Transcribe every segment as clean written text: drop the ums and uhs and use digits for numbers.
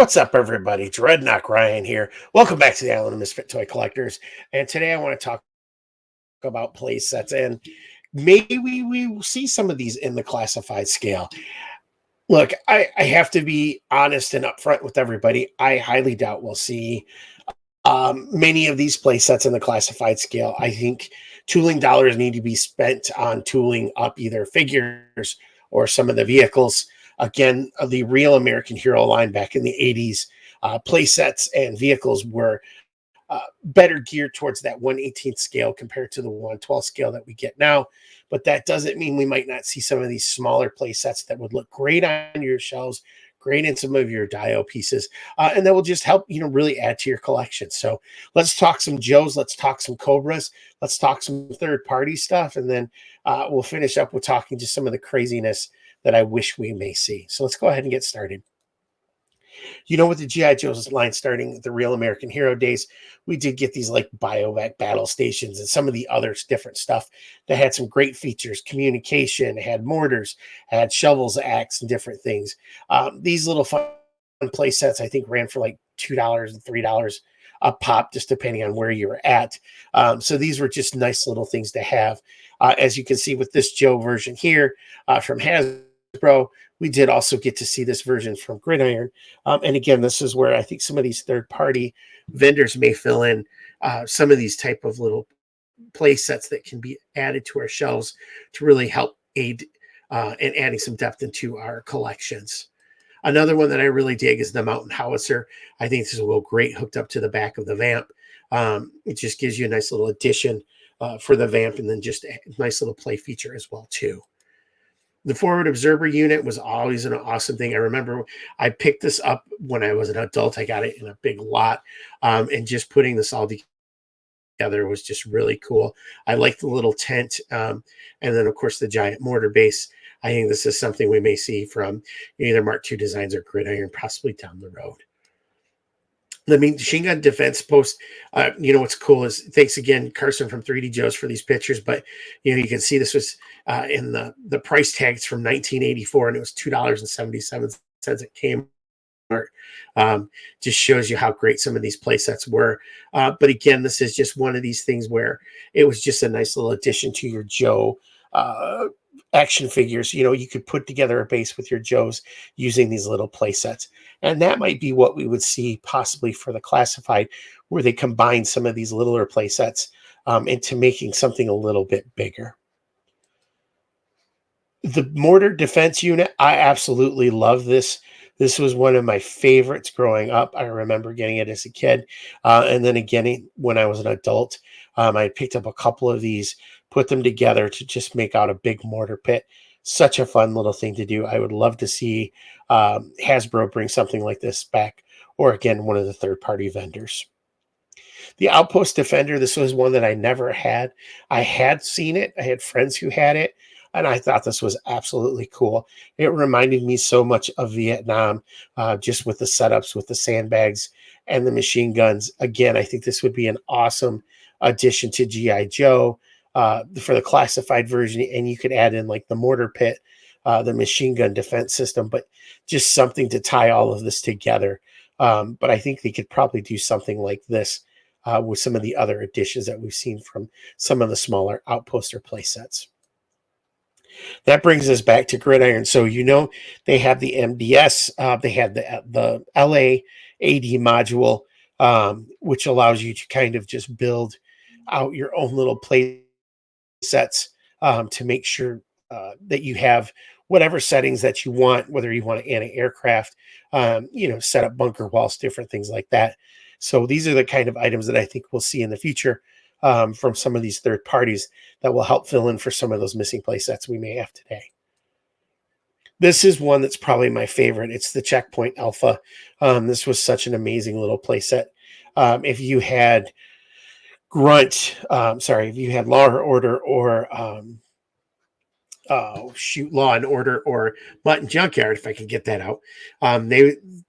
What's up, everybody? Dreadnought Ryan here. Welcome back to the Island of Misfit Toy Collectors. And today I want to talk about play sets, and maybe we will see some of these in the classified scale. Look, I have to be honest and upfront with everybody. I highly doubt we'll see many of these play sets in the classified scale. I think tooling dollars need to be spent on tooling up either figures or some of the vehicles. Again, the real American Hero line back in the 80s, play sets and vehicles were better geared towards that 1/18th scale compared to the 1/12 scale that we get now. But that doesn't mean we might not see some of these smaller play sets that would look great on your shelves, great in some of your Dio pieces, and that will just help, really add to your collection. So let's talk some Joes, let's talk some Cobras, let's talk some third-party stuff, and then we'll finish up with talking just some of the craziness that I wish we may see. So let's go ahead and get started. With the G.I. Joe's line starting the Real American Hero days, we did get these like Biovac battle stations and some of the other different stuff that had some great features, communication, had mortars, had shovels, axe, and different things. These little fun play sets, I think, ran for like $2 and $3 a pop, just depending on where you were at. So these were just nice little things to have. As you can see with this Joe version here from Hasbro, we did also get to see this version from Gridiron. And again, this is where I think some of these third-party vendors may fill in some of these type of little play sets that can be added to our shelves to really help aid in adding some depth into our collections. Another one that I really dig is the Mountain Howitzer. I think this will go great hooked up to the back of the Vamp. It just gives you a nice little addition for the Vamp, and then just a nice little play feature as well, too. The Forward Observer unit was always an awesome thing. I remember I picked this up when I was an adult. I got it in a big lot, and just putting this all together was just really cool. I like the little tent, and then, of course, the giant mortar base. I think this is something we may see from either Mark II Designs or Gridiron, possibly down the road. The machine gun defense post, what's cool is, thanks again, Carson from 3D Joe's, for these pictures, but you can see this was in the price tags from 1984, and it was $2.77 at Kmart. Just shows you how great some of these play sets were. But again, this is just one of these things where it was just a nice little addition to your Joe action figures. You could put together a base with your Joes using these little play sets. And that might be what we would see possibly for the classified, where they combine some of these littler play sets into making something a little bit bigger. The mortar defense unit, I absolutely love this. This was one of my favorites growing up. I remember getting it as a kid. And then again, when I was an adult, I picked up a couple of these, put them together to just make out a big mortar pit. Such a fun little thing to do. I would love to see Hasbro bring something like this back, or again, one of the third-party vendors. The Outpost Defender, this was one that I never had. I had seen it. I had friends who had it, and I thought this was absolutely cool. It reminded me so much of Vietnam, just with the setups, with the sandbags and the machine guns. Again, I think this would be an awesome addition to G.I. Joe for the classified version, and you could add in like the mortar pit, the machine gun defense system, but just something to tie all of this together. But I think they could probably do something like this with some of the other additions that we've seen from some of the smaller Outpost or play sets. That brings us back to Gridiron. So, they have the MDS, they had the LA AD module, which allows you to kind of just build out your own little play sets to make sure that you have whatever settings that you want, whether you want to anti-aircraft, set up bunker walls, different things like that. So these are the kind of items that I think we'll see in the future from some of these third parties that will help fill in for some of those missing play sets we may have today. This is one that's probably my favorite. It's the Checkpoint Alpha. This was such an amazing little play set. If you had if you had Law and Order or Law and Order or Mutt and Junkyard, if I can get that out.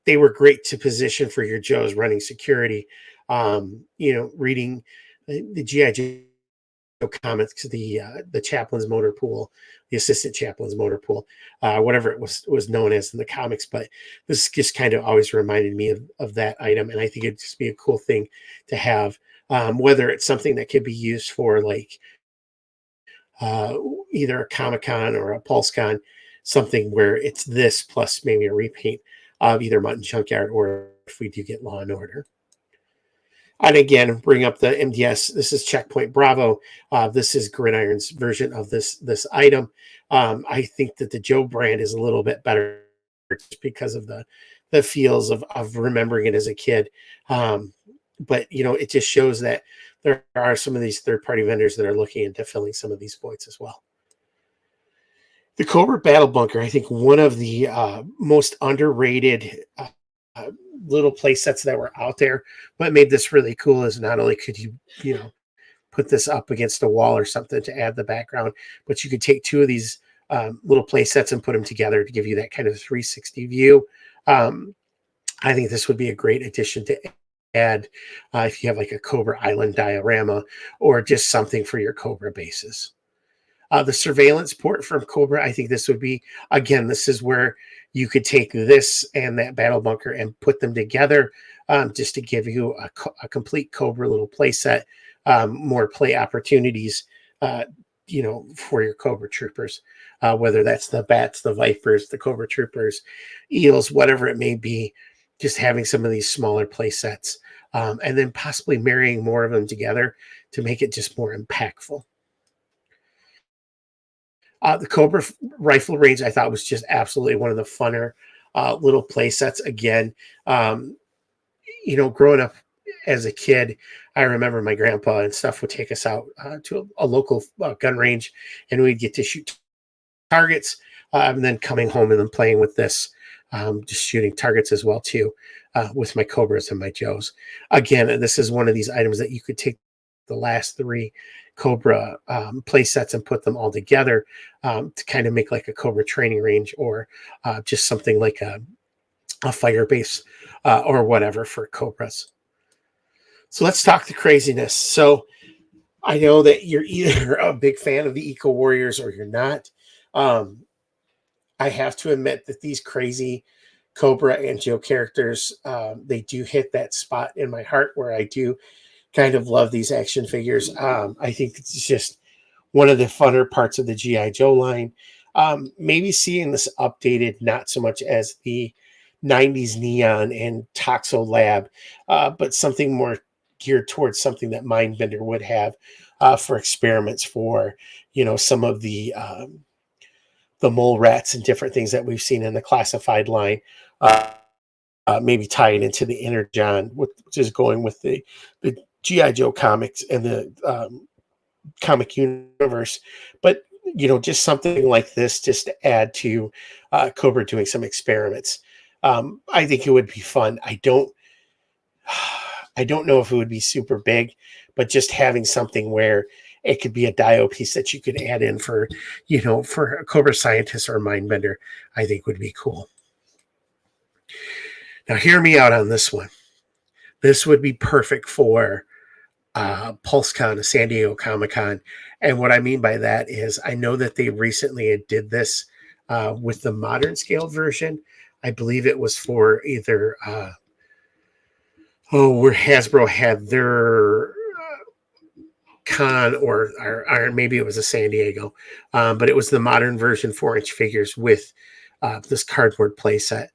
They were great to position for your Joes running security, reading the G.I. comics, the chaplain's motor pool, the assistant chaplain's motor pool, whatever it was known as in the comics. But this just kind of always reminded me of that item, and I think it'd just be a cool thing to have. Whether it's something that could be used for like uh, either a Comic-Con or a PulseCon, something where it's this plus maybe a repaint of either Mutton Junkyard or if we do get Law and Order. And again, bring up the MDS. This is Checkpoint Bravo. This is Gridiron's version of this item. I think that the Joe brand is a little bit better just because of the feels of remembering it as a kid. But it just shows that there are some of these third-party vendors that are looking into filling some of these voids as well. The Cobra Battle Bunker, I think one of the most underrated little play sets that were out there. What made this really cool is not only could you put this up against a wall or something to add the background, but you could take two of these little play sets and put them together to give you that kind of 360 view. I think this would be a great addition to add if you have like a Cobra Island diorama or just something for your Cobra bases. The surveillance port from Cobra, I think this would be, again, this is where you could take this and that battle bunker and put them together just to give you a complete Cobra little play set, more play opportunities, for your Cobra troopers, whether that's the bats, the vipers, the Cobra troopers, eels, whatever it may be, just having some of these smaller play sets and then possibly marrying more of them together to make it just more impactful. The Cobra rifle range, I thought, was just absolutely one of the funner little play sets. Again, growing up as a kid, I remember my grandpa and stuff would take us out to a local gun range, and we'd get to shoot targets, and then coming home and then playing with this, just shooting targets as well too, with my Cobras and my Joes. Again, this is one of these items that you could take the last three Cobra play sets and put them all together to kind of make like a Cobra training range or just something like a fire base or whatever for Cobras. So let's talk the craziness. So I know that you're either a big fan of the Eco Warriors or you're not. I have to admit that these crazy Cobra and Joe characters, they do hit that spot in my heart where I do kind of love these action figures. I think it's just one of the funner parts of the G.I. Joe line. Maybe seeing this updated, not so much as the 90s Neon and Toxo Lab, but something more geared towards something that Mindbender would have for experiments for, some of the mole rats and different things that we've seen in the classified line. Maybe tie it into the Energon, which is going with the G.I. Joe comics and the comic universe. But, just something like this, just to add to Cobra doing some experiments. I think it would be fun. I don't know if it would be super big, but just having something where it could be a dio piece that you could add in for, for a Cobra scientist or a Mindbender, I think would be cool. Now, hear me out on this one. This would be perfect for PulseCon, a San Diego Comic-Con. And what I mean by that is I know that they recently did this with the modern scale version. I believe it was for either, where Hasbro had their con or maybe it was a San Diego. But it was the modern version 4-inch figures with this cardboard playset.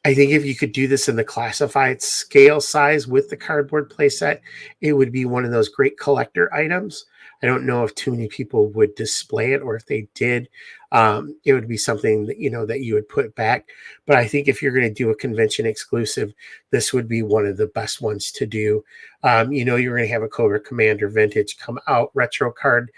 I think if you could do this in the classified scale size with the cardboard playset, it would be one of those great collector items. I don't know if too many people would display it, or if they did, it would be something that, that you would put back. But I think if you're going to do a convention exclusive, this would be one of the best ones to do. You're going to have a Cobra Commander Vintage come out, retro card,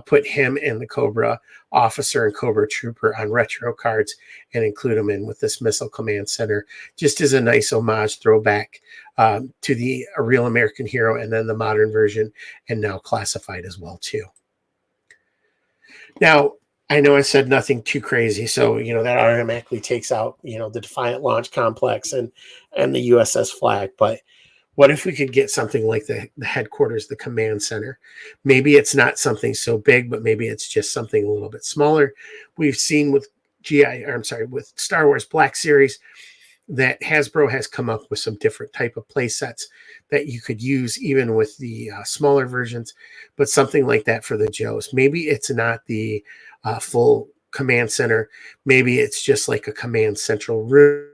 put him and the Cobra Officer and Cobra Trooper on retro cards and include them in with this Missile Command Center, just as a nice homage throwback to the A Real American Hero, and then the modern version, and now classified as well too. Now, I know I said nothing too crazy, so that automatically takes out the Defiant Launch Complex and the USS Flag. But What if we could get something like the headquarters, the command center? Maybe it's not something so big, but maybe it's just something a little bit smaller. We've seen with with Star Wars Black Series, that Hasbro has come up with some different type of play sets that you could use even with the smaller versions, but something like that for the Joes. Maybe it's not the full command center. Maybe it's just like a command central room.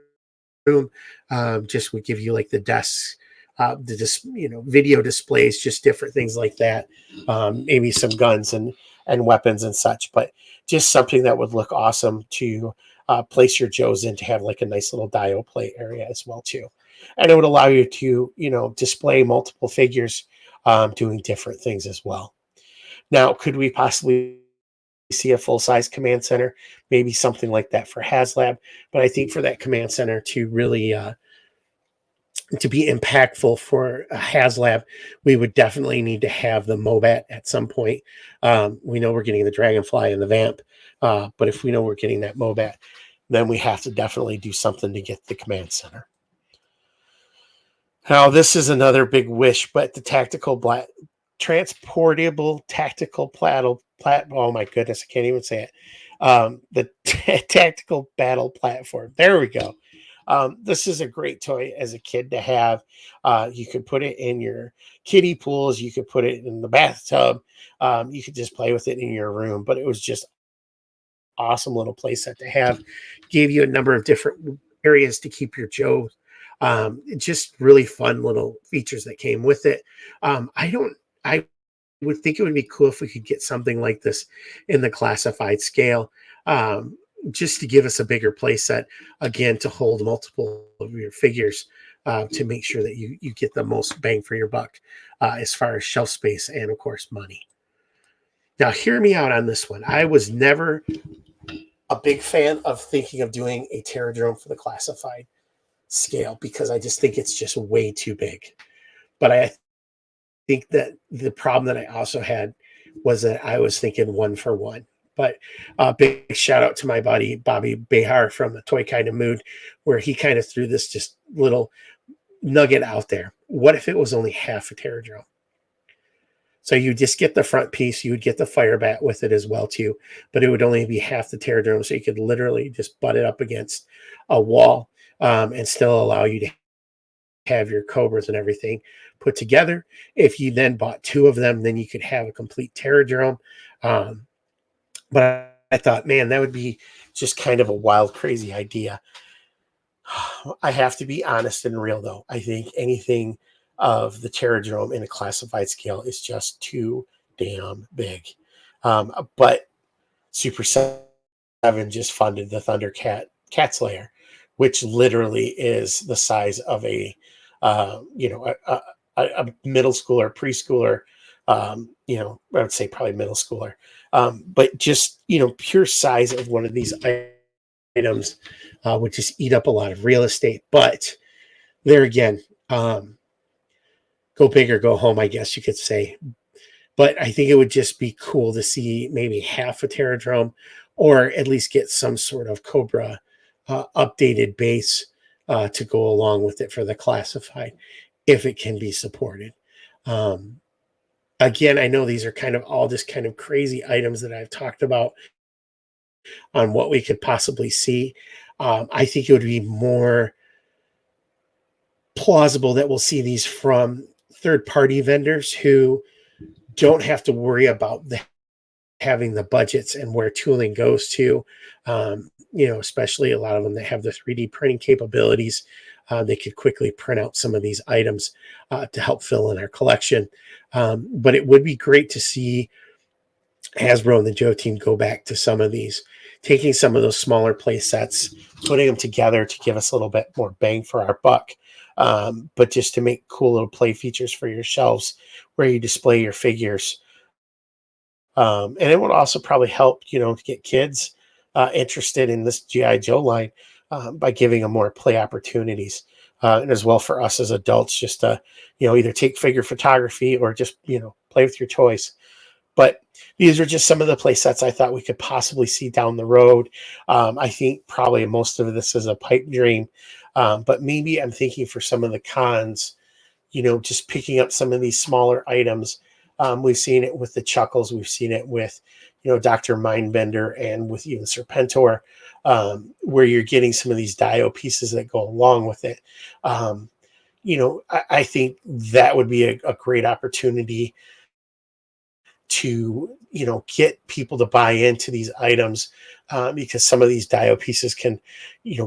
Just would give you like the desks, video displays, just different things like that. Maybe some guns and weapons and such, but just something that would look awesome to place your Joes in, to have like a nice little dio play area as well too. And it would allow you to, display multiple figures doing different things as well. Now, could we possibly see a full-size command center? Maybe something like that for HasLab. But I think for that command center to really to be impactful for a HasLab, we would definitely need to have the Mobat at some point. We know we're getting the Dragonfly and the Vamp, but if we know we're getting that Mobat, then we have to definitely do something to get the command center. Now, this is another big wish, but the transportable tactical oh my goodness, I can't even say it. The tactical battle platform. There we go. This is a great toy as a kid to have. You could put it in your kiddie pools. You could put it in the bathtub. You could just play with it in your room, but it was just awesome little play set to have. Gave you a number of different areas to keep your Joe. Just really fun little features that came with it. I would think it would be cool if we could get something like this in the classified scale, just to give us a bigger play set, again, to hold multiple of your figures, to make sure that you get the most bang for your buck as far as shelf space and, of course, money. Now, hear me out on this one. I was never a big fan of thinking of doing a Terrordrome for the classified scale because I just think it's just way too big. But I think that the problem that I also had was that I was thinking one for one. But big shout out to my buddy Bobby Behar from the Toy Kind of Mood, where he kind of threw this just little nugget out there. What if it was only half a Terrordrome? So you just get the front piece, you would get the fire bat with it as well too, but it would only be half the Terrordrome, so you could literally just butt it up against a wall, and still allow you to have your Cobras and everything put together. If you then bought two of them, then you could have a complete Terrordrome. But I thought, man, that would be just kind of a wild, crazy idea. I have to be honest and real, though. I think anything of the Terrordrome in a classified scale is just too damn big. But Super 7 just funded the Thundercat Cat Slayer, which literally is the size of a middle schooler, preschooler. I would say probably middle schooler. But just pure size of one of these items would just eat up a lot of real estate. But there again, go big or go home, I guess you could say. But I think it would just be cool to see maybe half a Terrordrome, or at least get some sort of Cobra updated base to go along with it for the classified, if it can be supported. Again, I know these are kind of all just kind of crazy items that I've talked about on what we could possibly see. I think it would be more plausible that we'll see these from third-party vendors who don't have to worry about having the budgets and where tooling goes to. Especially a lot of them that have the 3D printing capabilities. They could quickly print out some of these items to help fill in our collection. But it would be great to see Hasbro and the Joe team go back to some of these, taking some of those smaller play sets, putting them together to give us a little bit more bang for our buck. But just to make cool little play features for your shelves where you display your figures. And it would also probably help, to get kids interested in this G.I. Joe line by giving them more play opportunities. And as well for us as adults, just to, either take figure photography or just, play with your toys. But these are just some of the play sets I thought we could possibly see down the road. I think probably most of this is a pipe dream. But maybe I'm thinking for some of the cons, just picking up some of these smaller items. We've seen it with the Chuckles. We've seen it with, Dr. Mindbender and with even Serpentor, where you're getting some of these Dio pieces that go along with it. I think that would be a great opportunity to get people to buy into these items, because some of these Dio pieces can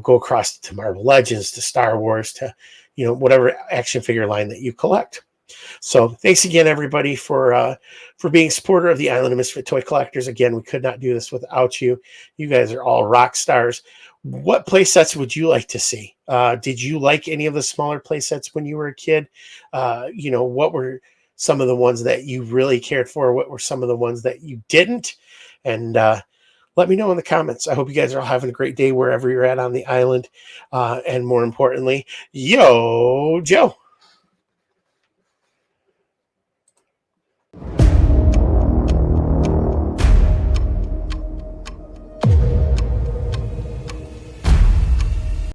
go across to Marvel Legends, to Star Wars, to whatever action figure line that you collect. So thanks again, everybody, for being a supporter of the Island of Misfit Toy Collectors. Again, we could not do this without you. You guys are all rock stars. What play sets would you like to see? Did you like any of the smaller play sets when you were a kid? What were some of the ones that you really cared for? What were some of the ones that you didn't? And let me know in the comments. I hope you guys are all having a great day wherever you're at on the island. And more importantly, yo, Joe.